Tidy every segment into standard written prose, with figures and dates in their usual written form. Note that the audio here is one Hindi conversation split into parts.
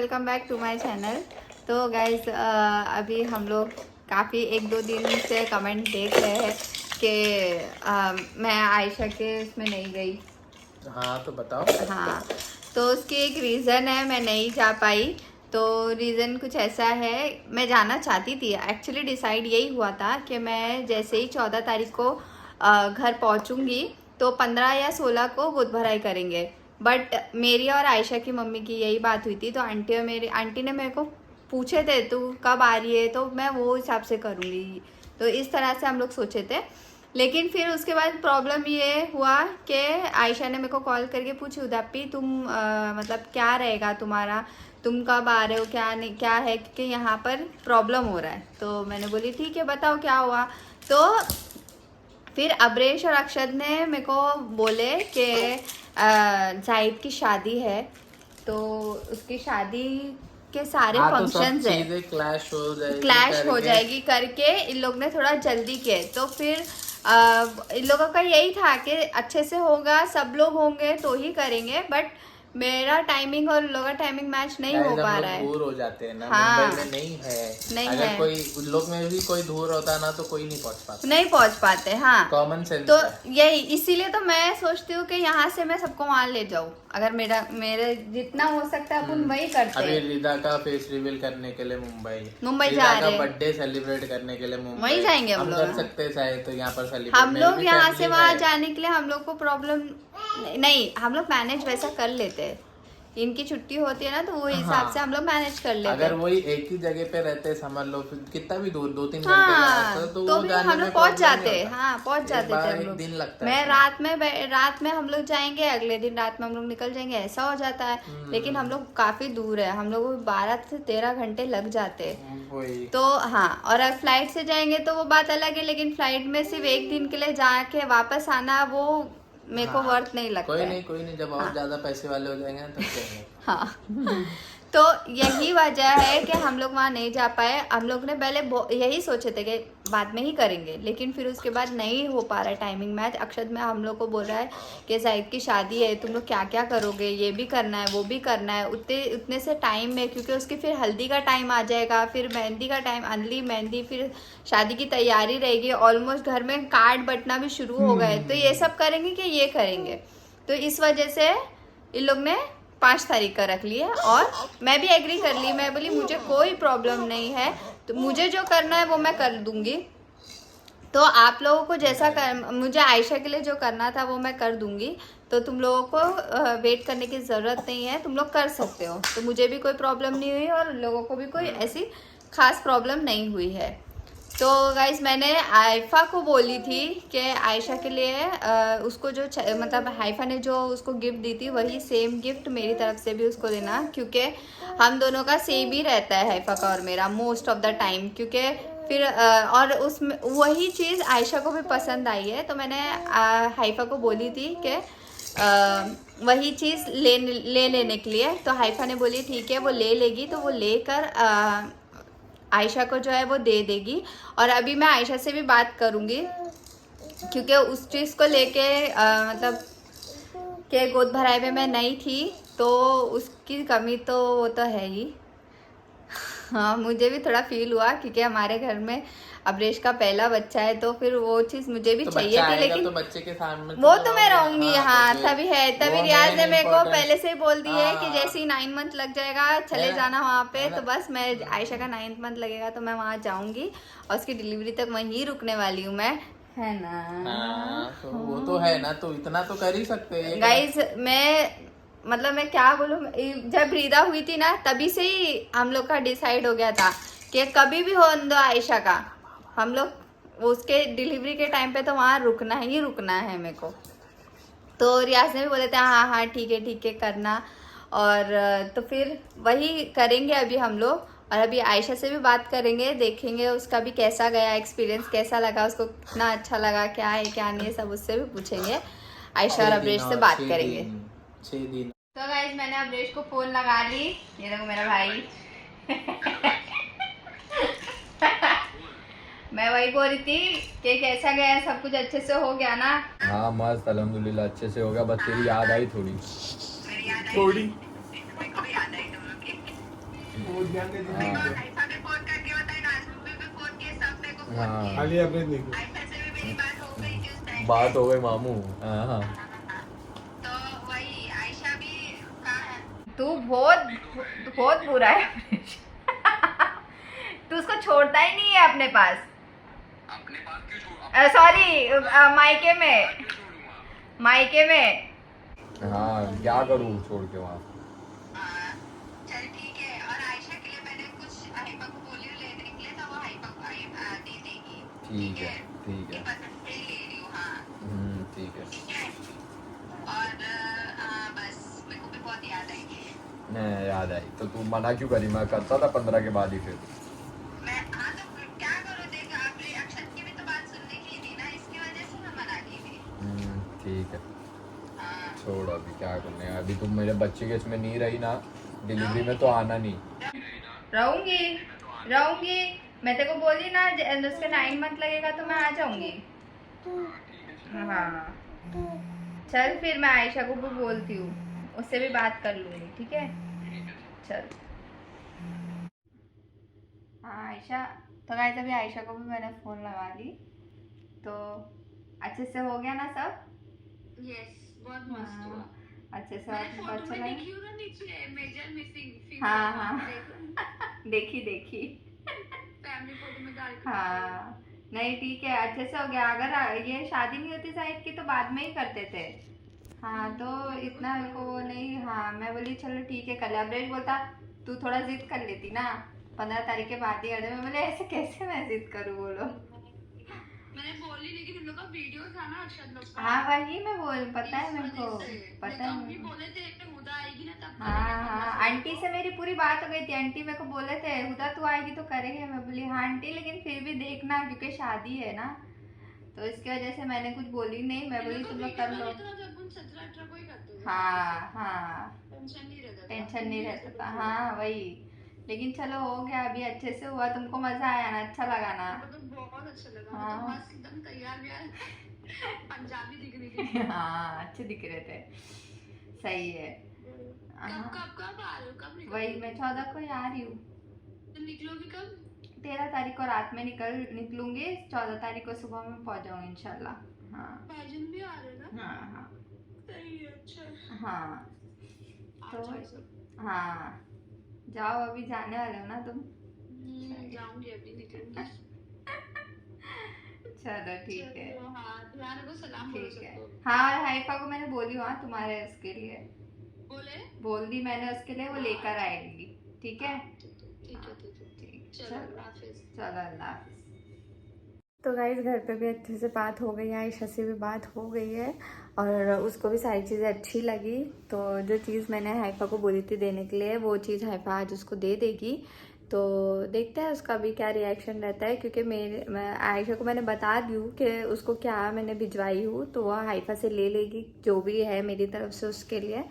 Welcome back to my channel. तो गाइज अभी हम लोग काफ़ी 1-2 दिन से कमेंट देख रहे हैं कि मैं आयशा के उसमें नहीं गई। हाँ तो बताओ। हाँ, तो उसकी एक रीज़न है, मैं नहीं जा पाई। तो रीज़न कुछ ऐसा है, मैं जाना चाहती थी एक्चुअली। डिसाइड यही हुआ था कि मैं जैसे ही 14 तारीख को घर पहुंचूंगी तो 15 या 16 को बुध भराई करेंगे। बट मेरी और आयशा की मम्मी की यही बात हुई थी, तो आंटी ने मेरे को पूछे थे तू कब आ रही है, तो मैं वो हिसाब से करूँगी। तो इस तरह से हम लोग सोचे थे। लेकिन फिर उसके बाद प्रॉब्लम ये हुआ कि आयशा ने मेरे को कॉल करके पूछी, उदापी तुम मतलब क्या रहेगा तुम्हारा, तुम कब आ रहे हो, क्या नहीं क्या है, क्योंकि यहाँ पर प्रॉब्लम हो रहा है। तो मैंने बोली ठीक है बताओ क्या हुआ। तो फिर अब्रेश और अक्षत ने मेरे को बोले कि जाहिद की शादी है, तो उसकी शादी के सारे फंक्शंस तो है, क्लैश हो जाएगी करके इन लोग ने थोड़ा जल्दी किए। तो फिर इन लोगों का यही था कि अच्छे से होगा, सब लोग होंगे तो ही करेंगे। बट मेरा टाइमिंग और लोगों का टाइमिंग मैच नहीं हो पा रहा है। दूर हो जाते हैं ना। हाँ, मुंबई में नहीं है। कोई उन लोग में भी कोई दूर होता ना तो कोई नहीं पहुंच पाते। हाँ, कॉमन सेंस तो है। यही इसीलिए तो मैं सोचती हूँ कि यहाँ से मैं सबको वहां ले जाऊँ। अगर मेरे जितना हो सकता है अपन वही करते हैं। अभी रिदा का फेस रिवील करने के लिए मुंबई जा रहे हैं, बर्थडे सेलिब्रेट करने के लिए मुंबई वही जाएंगे हम लोग। कर सकते हैं चाहे तो यहाँ पर सेलिब्रेट। हम लोग यहाँ से वहाँ जाने के लिए हम लोग को प्रॉब्लम नहीं, हम लोग मैनेज वैसा कर लेते हैं। इनकी छुट्टी होती है ना, तो वो हिसाब से हम लोग मैनेज कर लेते हैं। अगर वही एक ही जगह पे रहते समझ लो, कितना भी दूर 2-3 घंटे हाँ, का रास्ता तो भी हम लोग पहुँच जाते। हाँ, पहुँच जाते थे हम लोग। दिन लगता मैं है। रात में हम लोग जाएंगे, अगले दिन रात में हम लोग निकल जाएंगे, ऐसा हो जाता है। लेकिन हम लोग काफी दूर है, हम लोग को 12 से 13 घंटे लग जाते हैं। तो हाँ, और अगर फ्लाइट से जाएंगे तो वो बात अलग है, लेकिन फ्लाइट में सिर्फ एक दिन के लिए जाके वापस आना वो मेरे को वर्थ नहीं लगता। कोई नहीं जब और ज्यादा पैसे वाले हो जाएंगे ना तब जाएंगे। हाँ तो यही वजह है कि हम लोग वहाँ नहीं जा पाए। हम लोग ने पहले यही सोचे थे कि बाद में ही करेंगे, लेकिन फिर उसके बाद नहीं हो पा रहा है टाइमिंग मैच। अक्षत में हम लोग को बोल रहा है कि जाहिद की शादी है, तुम लोग क्या क्या करोगे, ये भी करना है वो भी करना है, उतने से टाइम में, क्योंकि उसकी फिर हल्दी का टाइम आ जाएगा, फिर मेहंदी का टाइम, अंजलि मेहंदी, फिर शादी की तैयारी रहेगी। ऑलमोस्ट घर में कार्ड बंटना भी शुरू हो गए, तो ये सब करेंगे कि ये करेंगे। तो इस वजह से इन लोग ने 5 तारीख का रख लिया, और मैं भी एग्री कर ली। मैं बोली मुझे कोई प्रॉब्लम नहीं है, तो मुझे जो करना है वो मैं कर दूंगी। तो आप लोगों को जैसा मुझे आयशा के लिए जो करना था वो मैं कर दूंगी। तो तुम लोगों को वेट करने की ज़रूरत नहीं है, तुम लोग कर सकते हो। तो मुझे भी कोई प्रॉब्लम नहीं हुई और लोगों को भी कोई ऐसी खास प्रॉब्लम नहीं हुई है। तो गाइज मैंने आयफा को बोली थी कि आयशा के लिए उसको जो मतलब हाइफा ने जो उसको गिफ्ट दी थी वही सेम गिफ्ट मेरी तरफ से भी उसको देना, क्योंकि हम दोनों का सेम ही रहता है, हाइफा का और मेरा, मोस्ट ऑफ द टाइम। क्योंकि फिर और उसमें वही चीज़ आयशा को भी पसंद आई है। तो मैंने हाइफा को बोली थी कि वही चीज़ ले लेने के लिए। तो हाइफा ने बोली ठीक है वो ले लेगी, तो वो लेकर आयशा को जो है वो दे देगी। और अभी मैं आयशा से भी बात करूँगी, क्योंकि उस चीज़ को लेके मतलब कि गोद भराई में मैं नहीं थी, तो उसकी कमी तो वो तो है ही। हाँ, मुझे भी थोड़ा फील हुआ, क्योंकि हमारे घर में अब्रेश का पहला बच्चा है, तो फिर वो चीज़ मुझे भी चाहिए थी। लेकिन तो बच्चे के सामने वो तो मैं रहूंगी। हाँ, तो तभी है, तभी रियाज ने मेरे को पहले से ही बोल दी है कि जैसे ही 9 मंथ लग जाएगा चले जाना वहाँ पे। तो बस मैं आयशा का 9 मंथ लगेगा तो मैं वहाँ जाऊंगी, और उसकी डिलीवरी तक वहीं रुकने वाली हूँ मैं, है ना। तो वो तो है ना, तो इतना तो कर ही सकते हैं गाइज। मैं क्या बोलूँ, जब रिदा हुई थी ना तभी से ही हम लोग का डिसाइड हो गया था कि कभी भी हो दो आयशा का, हम लोग उसके डिलीवरी के टाइम पे तो वहाँ रुकना ही रुकना है मेरे को। तो रियाज ने भी बोले थे हाँ हाँ ठीक है करना। और तो फिर वही करेंगे अभी हम लोग। और अभी आयशा से भी बात करेंगे, देखेंगे उसका भी कैसा गया एक्सपीरियंस, कैसा लगा उसको, कितना अच्छा लगा, क्या है क्या नहीं है, सब उससे भी पूछेंगे। आयशा और अब्रेश से बात करेंगे। 6 दिन। तो गाइस मैंने अब्रेश को फोन लगा ली, ये देखो मेरा भाई। मैं वही बोल रही थी कि कैसा गया, सब कुछ अच्छे से हो गया ना। हाँ मस्त अल्हम्दुलिल्लाह अच्छे से हो गया, बस तेरी याद आई थोड़ी। हाँ खाली अपने देखो बात हो गई मामू। हाँ हाँ तू बहुत बहुत बुरा है तू उसको छोड़ता ही नहीं है अपने पास। सॉरी मायके में हाँ क्या करूँ छोड़ के वहाँ। चल ठीक है। और आयशा के लिए मैंने कुछ हाइपा को बोली लेने के लिए, तो वो हाइपा को दे देगी। ठीक है ठीक है। पसंद से ही ले रही हूँ। हाँ ठीक है। और बस मेरे को भी बहुत याद आई है। नहीं याद आई तो तू मना क्यों करी? मैं करता था 15 के बाद ही फिर। मैं हाँ तो क्या करूँ, देख आपने अक्षत की भी तो बात सुनने की थी ना, इसकी वजह से मैं मना की थी। ठीक है छोड़ अभी क्या करने हैं। अभी तुम मेरे बच्चे के इसमें नहीं रही ना, डिलीवरी में तो आना नहीं। रहूंगी मैं तेरे को बोली ना, उसके 9 मंथ लगेगा तो मैं आ जाऊंगी। हाँ चल फिर मैं आयशा को भी बोलती हूँ, उससे भी बात कर लूंगी। ठीक है चल। हाँ आयशा, तो गाइस अभी आयशा को भी मैंने फ़ोन लगा ली, तो अच्छे से हो गया ना सब? यस बहुत मस्त हुआ। अच्छे से मैंने आपको फोटो अच्छा में लगा? देखी हूँ ना नीचे मेजर मिसिंग हाँ हाँ फैमिली देखी फोटो में डाल के हाँ नहीं ठीक है, अच्छे से हो गया। अगर ये शादी नहीं होती शायद की तो बाद में ही करते थे। हाँ तो इतना मेरे को वो नहीं। हाँ मैं बोली चलो ठीक है कल। अब्रेज बोलता तू थोड़ा जिद कर लेती ना, 15 तारीख के बाद ही कर दे। मैं बोले ऐसे कैसे मैं जिद करूँ बोलो। मैंने बोली लेकिन उन लोग का वीडियो था ना अक्षत लोग का। हाँ वही मैं बोल, पता है इस मेरे को, वजह से। पता नहीं तो है हम मेरे भी को। बोले थे कि हुदा आएगी ना तब हाँ करेंगे हाँ 15 आंटी से मेरी पूरी बात हो गई थी। आंटी मेरे को बोले थे हुदा तू आएगी तो करेंगे। मैं बोली हाँ आंटी लेकिन फिर भी देखना क्योंकि शादी है ना, तो इसकी वजह से मैंने कुछ बोली नहीं। मैं बोली तुम लोग कर लो। 17-18 को ही करते थे। हाँ हाँ टेंशन नहीं रहता था। टेंशन नहीं रहता था। हाँ वही, लेकिन चलो हो गया अभी, अच्छे से हुआ। तुमको मजा आया ना, अच्छा लगा ना? मेरे को तो बहुत अच्छा लगा। हाँ। मतलब मस्त एकदम तैयार व्यार पंजाबी दिख रही थी। हाँ अच्छे दिख रहे थे, सही है। हाँ, कब आ रहे हो? कब निकलोगे? वही मैं 14 को ही आ रही हूँ। तुम निकलोगी कब? 13 तारीख को रात में निकलूंगी, 14 तारीख को सुबह में पहुंच जाऊंगी इंशाल्लाह। हाँ भाईजन भी आ रहे हैं ना? हाँ हाँ सही है अच्छा। हाँ आ तो जाओ सब। हाँ जाओ, अभी जाने वाले हो ना तुम? जाऊंगी अभी निकलूंगी। चलो ठीक है। चलो, हाँ ध्यान रखो, सलाम बोलो ठीक है। सबको। हाँ और हाइफा को मैंने बोली हाँ तुम्हारे उसके लिए बोले? बोल दी मैंने उसके लिए, वो लेकर आएगी। ठीक है ठीक है ठीक। चलो अल्लाह हाफिज। चलो अल्लाह हाफिज। तो गाइस घर पे भी अच्छे से बात हो गई है, आयशा से भी बात हो गई है और उसको भी सारी चीज़ें अच्छी लगी। तो जो चीज़ मैंने हाइफा को बोली थी देने के लिए वो चीज़ हाइफा आज उसको दे देगी। तो देखते हैं उसका भी क्या रिएक्शन रहता है, क्योंकि आयशा को मैंने बता दी हूँ कि उसको क्या मैंने भिजवाई हूँ, तो वह हाइफा से ले लेगी जो भी है मेरी तरफ से उसके लिए।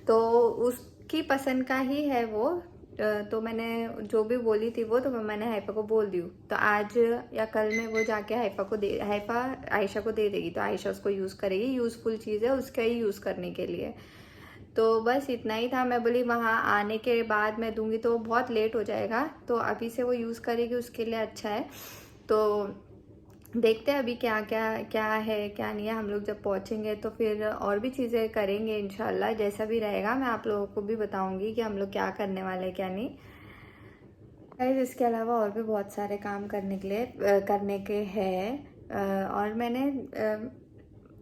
तो उसकी पसंद का ही है वो, तो मैंने जो भी बोली थी वो तो मैंने हाइफा को बोल दी हूँ। तो आज या कल में वो जाके हाइफा आयशा को दे देगी, तो आयशा उसको यूज़ करेगी। यूज़फुल चीज़ है उसका ही यूज़ करने के लिए। तो बस इतना ही था। मैं बोली वहाँ आने के बाद मैं दूंगी तो बहुत लेट हो जाएगा, तो अभी से वो यूज़ करेगी उसके लिए अच्छा है। तो देखते हैं अभी क्या है क्या नहीं है। हम लोग जब पहुँचेंगे तो फिर और भी चीज़ें करेंगे इंशाल्लाह। जैसा भी रहेगा मैं आप लोगों को भी बताऊंगी कि हम लोग क्या करने वाले हैं क्या नहीं। गाइस इसके अलावा और भी बहुत सारे काम करने के हैं और मैंने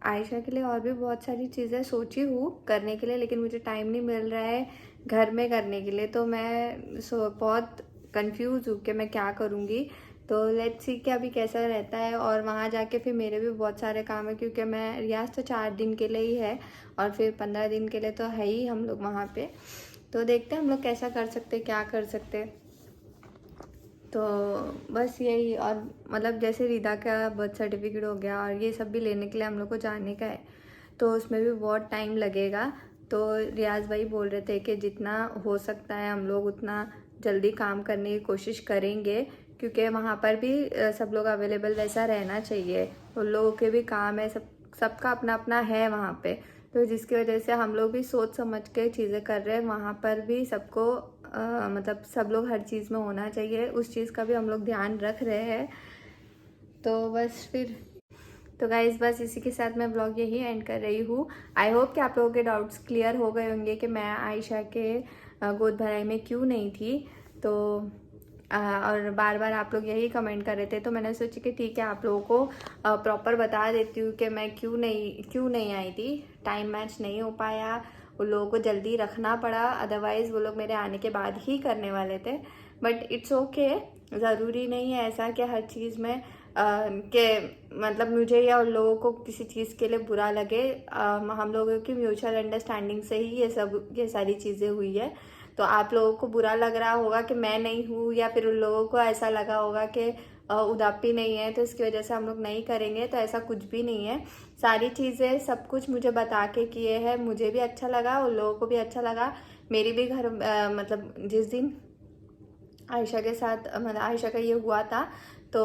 आयशा के लिए और भी बहुत सारी चीज़ें सोची हूँ करने के लिए, लेकिन मुझे टाइम नहीं मिल रहा है घर में करने के लिए। तो मैं बहुत कंफ्यूज हूँ कि मैं क्या करूँगी। तो लेट्स सी कि अभी कैसा रहता है। और वहाँ जाके फिर मेरे भी बहुत सारे काम है, क्योंकि मैं रियाज तो 4 दिन के लिए ही है और फिर 15 दिन के लिए तो है ही हम लोग वहाँ पे। तो देखते हैं हम लोग कैसा कर सकते क्या कर सकते। तो बस यही, और मतलब जैसे रिदा का बर्थ सर्टिफिकेट हो गया और ये सब भी लेने के लिए हम लोग को जाने का है, तो उसमें भी बहुत टाइम लगेगा। तो रियाज भाई बोल रहे थे कि जितना हो सकता है हम लोग उतना जल्दी काम करने की कोशिश करेंगे, क्योंकि वहाँ पर भी सब लोग अवेलेबल वैसा रहना चाहिए। उन लोगों के भी काम है, सबका अपना अपना है वहाँ पे। तो जिसकी वजह से हम लोग भी सोच समझ के चीज़ें कर रहे हैं, वहाँ पर भी सबको मतलब सब लोग हर चीज़ में होना चाहिए, उस चीज़ का भी हम लोग ध्यान रख रहे हैं। तो बस फिर तो गाइज़ बस इसी के साथ मैं ब्लॉग यही एंड कर रही हूँ। आई होप कि आप लोगों के डाउट्स क्लियर हो गए होंगे कि मैं आयशा के गोद भराई में क्यों नहीं थी। तो और बार बार आप लोग यही कमेंट कर रहे थे, तो मैंने सोचा कि ठीक है आप लोगों को प्रॉपर बता देती हूँ कि मैं क्यों नहीं आई थी। टाइम मैच नहीं हो पाया, उन लोगों को जल्दी रखना पड़ा, अदरवाइज़ वो लोग मेरे आने के बाद ही करने वाले थे। बट इट्स ओके, ज़रूरी नहीं है ऐसा कि हर चीज़ में कि मतलब मुझे या उन लोगों को किसी चीज़ के लिए बुरा लगे। हम लोगों की म्यूचुअल अंडरस्टैंडिंग से ही ये सारी चीज़ें हुई है। तो आप लोगों को बुरा लग रहा होगा कि मैं नहीं हूँ, या फिर उन लोगों को ऐसा लगा होगा कि उदापी नहीं है तो इसकी वजह से हम लोग नहीं करेंगे, तो ऐसा कुछ भी नहीं है। सारी चीज़ें सब कुछ मुझे बता के किए हैं, मुझे भी अच्छा लगा, उन लोगों को भी अच्छा लगा। मेरी भी घर मतलब जिस दिन आयशा के साथ मतलब आयशा का ये हुआ था तो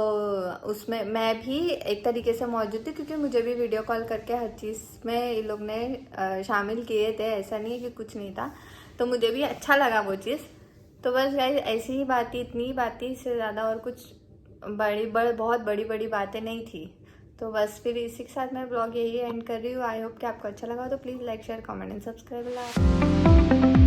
उसमें मैं भी एक तरीके से मौजूद थी, क्योंकि मुझे भी वीडियो कॉल करके हर चीज़ में इन लोग ने शामिल किए थे, ऐसा नहीं है कि कुछ नहीं था। तो मुझे भी अच्छा लगा वो चीज़। तो बस गाइस ऐसी ही बात थी, इतनी ही बात थी, इससे ज़्यादा और कुछ बहुत बड़ी बातें नहीं थी। तो बस फिर इसी के साथ मैं ब्लॉग यही एंड कर रही हूँ। आई होप कि आपको अच्छा लगा, तो please like share comment and subscribe.